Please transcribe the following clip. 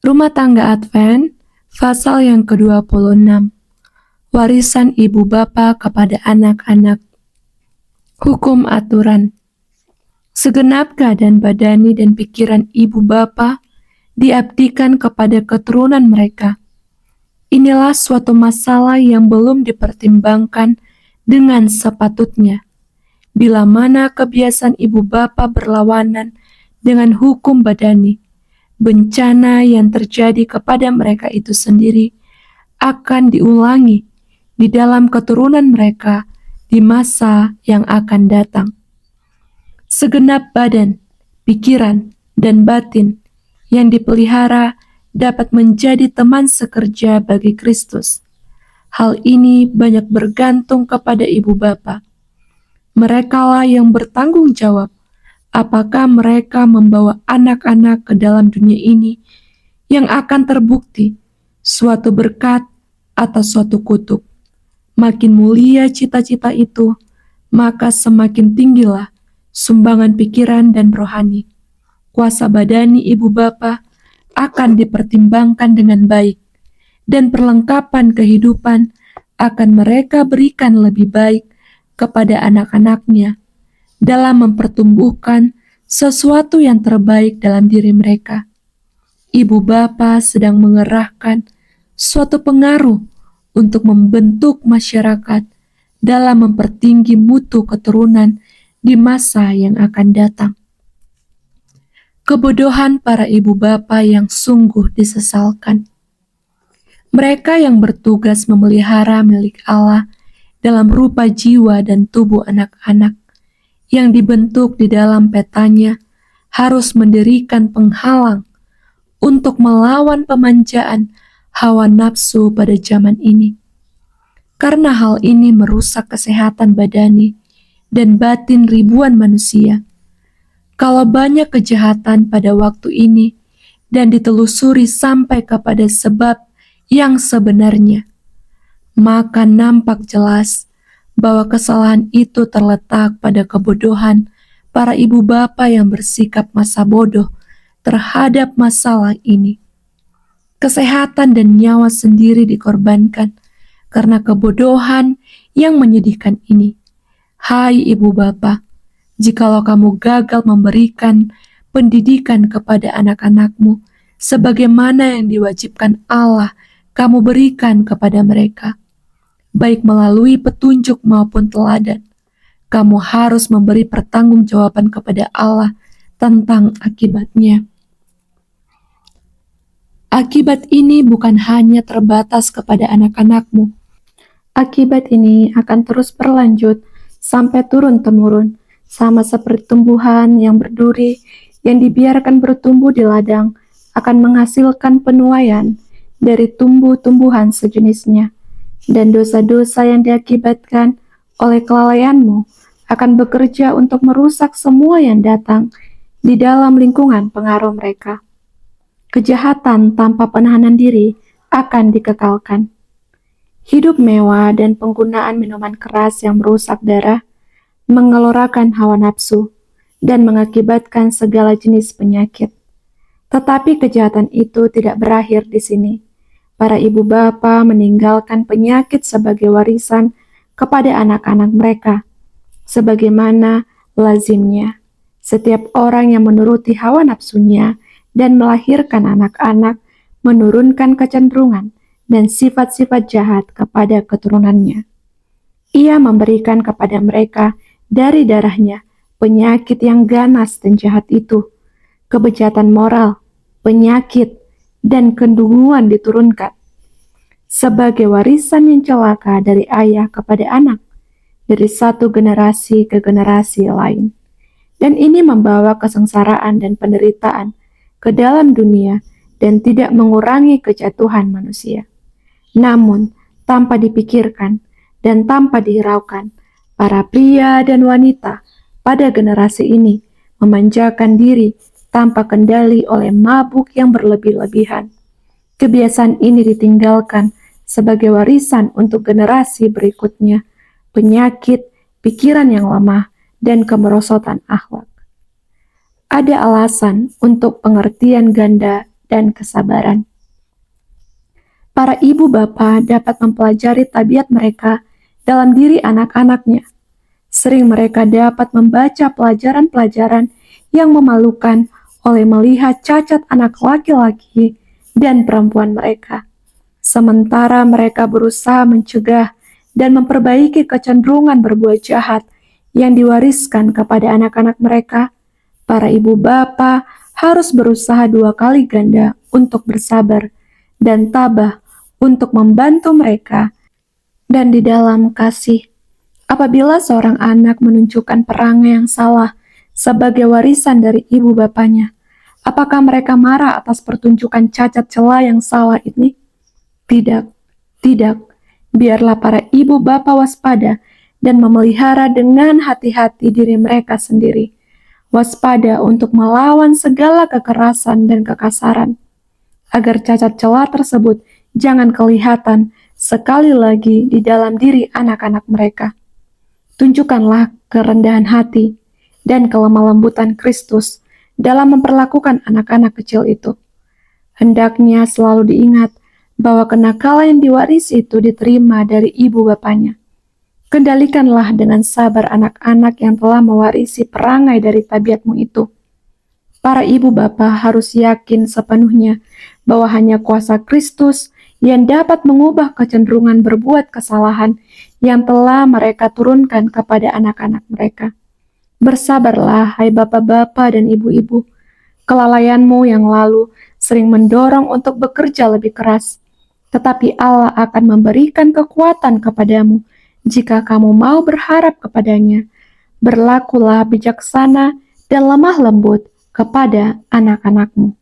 Rumah Tangga Advent, pasal yang ke-26. Warisan ibu bapa kepada anak-anak. Hukum aturan. Segenap keadaan badani dan pikiran ibu bapa diabdikan kepada keturunan mereka. Inilah suatu masalah yang belum dipertimbangkan dengan sepatutnya. Bila mana kebiasaan ibu bapa berlawanan dengan hukum badani, bencana yang terjadi kepada mereka itu sendiri akan diulangi di dalam keturunan mereka di masa yang akan datang. Segenap badan, pikiran, dan batin yang dipelihara dapat menjadi teman sekerja bagi Kristus. Hal ini banyak bergantung kepada ibu bapa. Merekalah yang bertanggung jawab apakah mereka membawa anak-anak ke dalam dunia ini yang akan terbukti suatu berkat atau suatu kutuk. Makin mulia cita-cita itu, maka semakin tinggilah sumbangan pikiran dan rohani. Kuasa badani ibu bapa akan dipertimbangkan dengan baik, dan perlengkapan kehidupan akan mereka berikan lebih baik kepada anak-anaknya dalam mempertumbuhkan sesuatu yang terbaik dalam diri mereka. Ibu bapa sedang mengerahkan suatu pengaruh untuk membentuk masyarakat dalam mempertinggi mutu keturunan di masa yang akan datang. Kebodohan para ibu bapa yang sungguh disesalkan. Mereka yang bertugas memelihara milik Allah dalam rupa jiwa dan tubuh anak-anak yang dibentuk di dalam petanya harus mendirikan penghalang untuk melawan pemanjaan hawa nafsu pada zaman ini. Karena hal ini merusak kesehatan badani dan batin ribuan manusia. Kalau banyak kejahatan pada waktu ini dan ditelusuri sampai kepada sebab yang sebenarnya, maka nampak jelas bahwa kesalahan itu terletak pada kebodohan para ibu bapa yang bersikap masa bodoh terhadap masalah ini. Kesehatan dan nyawa sendiri dikorbankan karena kebodohan yang menyedihkan ini. Hai ibu bapa, jikalau kamu gagal memberikan pendidikan kepada anak-anakmu sebagaimana yang diwajibkan Allah kamu berikan kepada mereka, baik melalui petunjuk maupun teladan, kamu harus memberi pertanggungjawaban kepada Allah tentang akibatnya. Akibat ini bukan hanya terbatas kepada anak-anakmu. Akibat ini akan terus berlanjut sampai turun-temurun, sama seperti tumbuhan yang berduri yang dibiarkan bertumbuh di ladang akan menghasilkan penuaian dari tumbuh-tumbuhan sejenisnya. Dan dosa-dosa yang diakibatkan oleh kelalaianmu akan bekerja untuk merusak semua yang datang di dalam lingkungan pengaruh mereka. Kejahatan tanpa penahanan diri akan dikekalkan. Hidup mewah dan penggunaan minuman keras yang merusak darah, mengelorakan hawa nafsu, dan mengakibatkan segala jenis penyakit. Tetapi kejahatan itu tidak berakhir di sini. Para ibu bapa meninggalkan penyakit sebagai warisan kepada anak-anak mereka. Sebagaimana lazimnya, setiap orang yang menuruti hawa nafsunya dan melahirkan anak-anak menurunkan kecenderungan dan sifat-sifat jahat kepada keturunannya. Ia memberikan kepada mereka dari darahnya penyakit yang ganas dan jahat itu, kebejatan moral, penyakit, dan kedunguan diturunkan sebagai warisan yang celaka dari ayah kepada anak, dari satu generasi ke generasi lain. Dan ini membawa kesengsaraan dan penderitaan ke dalam dunia dan tidak mengurangi kejatuhan manusia. Namun, tanpa dipikirkan dan tanpa dihiraukan, para pria dan wanita pada generasi ini memanjakan diri tanpa kendali oleh mabuk yang berlebih-lebihan. Kebiasaan ini ditinggalkan sebagai warisan untuk generasi berikutnya, penyakit, pikiran yang lemah, dan kemerosotan akhlak. Ada alasan untuk pengertian ganda dan kesabaran. Para ibu bapa dapat mempelajari tabiat mereka dalam diri anak-anaknya. Sering mereka dapat membaca pelajaran-pelajaran yang memalukan oleh melihat cacat anak laki-laki dan perempuan mereka. Sementara mereka berusaha mencegah dan memperbaiki kecenderungan berbuat jahat yang diwariskan kepada anak-anak mereka, para ibu bapa harus berusaha 2 kali ganda untuk bersabar dan tabah untuk membantu mereka dan di dalam kasih. Apabila seorang anak menunjukkan perangai yang salah sebagai warisan dari ibu bapanya, apakah mereka marah atas pertunjukan cacat celah yang salah ini? Tidak, tidak. Biarlah para ibu bapa waspada dan memelihara dengan hati-hati diri mereka sendiri. Waspada untuk melawan segala kekerasan dan kekasaran, agar cacat celah tersebut jangan kelihatan sekali lagi di dalam diri anak-anak mereka. Tunjukkanlah kerendahan hati dan kelemah lembutan Kristus dalam memperlakukan anak-anak kecil itu. Hendaknya selalu diingat bahwa kenakalan yang diwarisi itu diterima dari ibu bapanya. Kendalikanlah dengan sabar anak-anak yang telah mewarisi perangai dari tabiatmu itu. Para ibu bapa harus yakin sepenuhnya bahwa hanya kuasa Kristus yang dapat mengubah kecenderungan berbuat kesalahan yang telah mereka turunkan kepada anak-anak mereka. Bersabarlah, hai bapak-bapak dan ibu-ibu. Kelalaianmu yang lalu sering mendorong untuk bekerja lebih keras, tetapi Allah akan memberikan kekuatan kepadamu jika kamu mau berharap kepadanya. Berlakulah bijaksana dan lemah lembut kepada anak-anakmu.